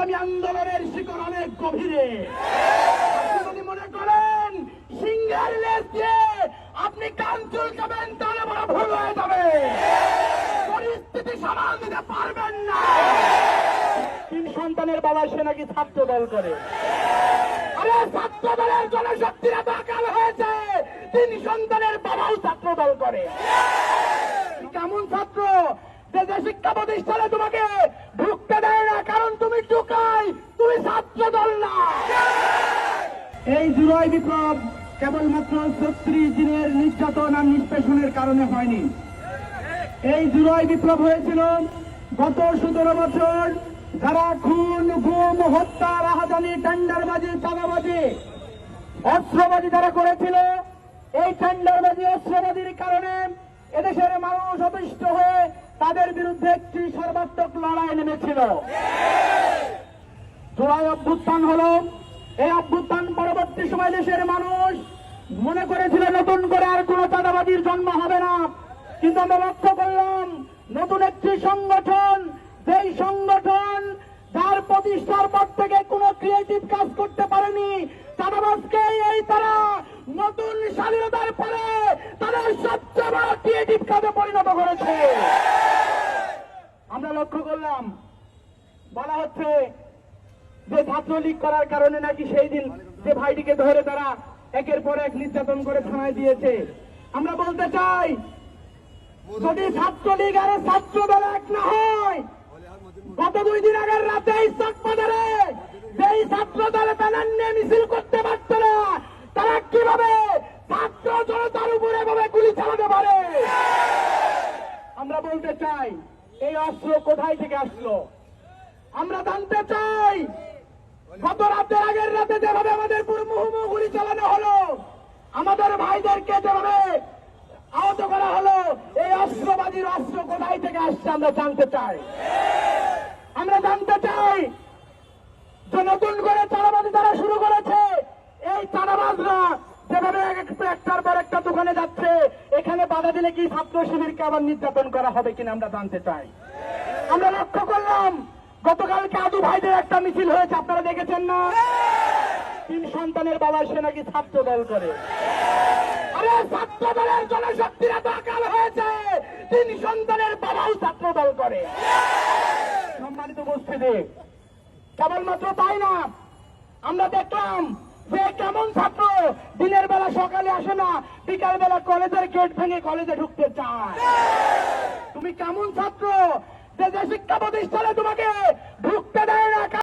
ইসলামী আন্দোলনের শিকড় অনেক গভীরে। আপনি যদি মনে করেন সিংহের লেজ দিয়ে আপনি কান চুলকাবেন তাহলে বড় ভুল হয়ে যাবে। পরিস্থিতি সামাল দিতে পারবেন না। 3 সন্তানের বাবা সে নাকি ছাত্র দল করে। আরে ছাত্র দলের জনশক্তিরা বাকাল হয়েছে, 3 সন্তানের বাবাও ছাত্র দল করে। কেমন ছাত্র যে শিক্ষা প্রতিষ্ঠানে তোমাকে ঢুকতে দেয় না, কারণ তুমি ঢুকাই, তুমি ছাত্র দল না। এই জুলাই বিপ্লব কেবলমাত্র 36 দিনের নির্যাতন আর নিষ্পেষণের কারণে হয়নি। এই জুলাই বিপ্লব হয়েছিল গত 17 বছর যারা খুন, গুম, হত্যা, রাহাজানি, টেন্ডারবাজি, চাঁদাবাজি, অস্ত্রবাজি যারা করেছিল, এই টেন্ডারবাজি, অস্ত্রবাজির কারণে এদেশের মানুষ অতিষ্ঠ হয়ে তাদের বিরুদ্ধে একটি সর্বাত্মক লড়াই নেমেছিল। জুলাই অভ্যুত্থান হলো। এই অভ্যুত্থান পরবর্তী সময় দেশের মানুষ মনে করেছিল নতুন করে আর কোন চাঁদাবাজির জন্ম হবে না, কিন্তু আমরা লক্ষ্য করলাম নতুন একটি সংগঠন, যেই সংগঠন যার প্রতিষ্ঠার পর থেকে কোনো ক্রিয়েটিভ কাজ করতে পারেনি, চাঁদাবাজকে এই তারা নতুন স্বাধীনতার পরে তারা সবচেয়ে বড় ক্রিয়েটিভ কাজে পরিণত করেছে। আমরা লক্ষ্য করলাম বলা হচ্ছে যে ছাত্রলীগ করার কারণে নাকি সেই দিন যে ভাইটিকে ধরে তারা একের পর এক নির্যাতন করে থানায় দিয়েছে। আমরা বলতে চাই, যদি ছাত্রলীগ আর ছাত্র দল এক না হয়, গত 2 দিন আগের রাতে চকবাজারে যেই ছাত্র দলে ব্যানার নিয়ে মিছিল করতে পারত না, তারা কিভাবে ছাত্র জনতার উপরে এভাবে গুলি চালাতে পারে? আমরা বলতে চাই, এই অস্ত্র কোথায় থেকে আসলো? আমরা জানতে চাই, গত রাতে আগের রাতে যেভাবে আমাদের মুহুর্মুহু গুলি চালানো হলো, আমাদের ভাইদেরকে যেভাবে আহত করা হলো, এই অস্ত্রবাজির অস্ত্র কোথায় থেকে আসছে আমরা জানতে চাই। আমরা জানতে চাই যে নতুন করে চাঁদাবাজি যারা শুরু করেছে, এই চাঁদাবাজরা যেভাবে একটার পর একটা দোকানে যাচ্ছে, এখানে বাধা দিলে কি ছাত্র শিবিরকে আবার নির্যাতন করা হবে কিনা আমরা জানতে চাই। আমরা লক্ষ্য করলাম গতকালকে আদু ভাইদের একটা মিছিল হয়েছে, আপনারা দেখেছেন না? 3 সন্তানের বাবা সে নাকি ছাত্র দল করে। আরে ছাত্র দলের জনশক্তিরা বাকাল হয়েছে, 3 সন্তানের বাবাও ছাত্র দল করে। সম্মানিত উপস্থিতি, কেবলমাত্র তাই না, আমরা দেখলাম যে কেমন ছাত্র দিনের বেলা সকালে আসে না, বিকাল বেলা কলেজের গেট ভেঙে কলেজে ঢুকতে চায়। তুমি কেমন ছাত্র যে শিক্ষা প্রতিষ্ঠানে তোমাকে ঢুকতে দেয় না?